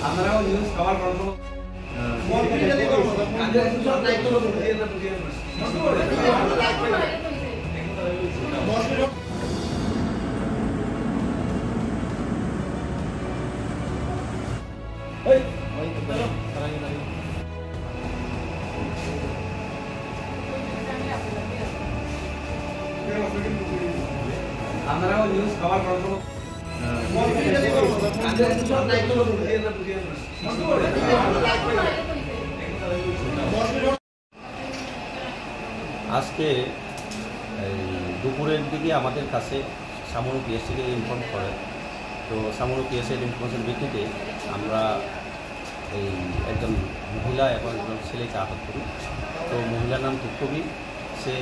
আপনারাও news cover করার জন্য আপনারাও নিউজ কভার করার জন্য আজকে দুপুরের দিকে আমাদের কাছে সামরু পিএস থেকে ইনফর্ম করে। তো সামরু পিএসের ইনফরমেশন ভিত্তিতে আমরা একজন মহিলা এবং একজন ছেলেকে আটক করি। তো মহিলার নাম তুকবি, সে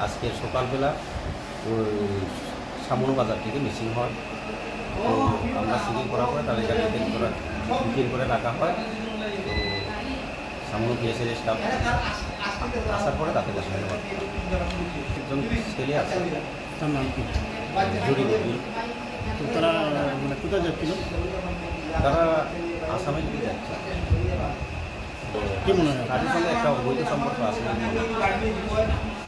আজকে সকালবেলা ওই সামরু বাজার থেকে মিসিং হয়। তো আমরা সিগিং করার পরে তাদেরকে ডিটেইন করে রাখা হয়। তো সামরু পিএসের স্টাফ আসার পরে তাকে দেখানো হয়। একজন ছেলে আছে, তার নাম কি? জুড়ি। তো তারা মানে কোথায় যাচ্ছিল? তারা আসামের দিকে যাচ্ছে। কি মনে হয়? তাদের সঙ্গে একটা অবৈধ সম্পর্ক আছে।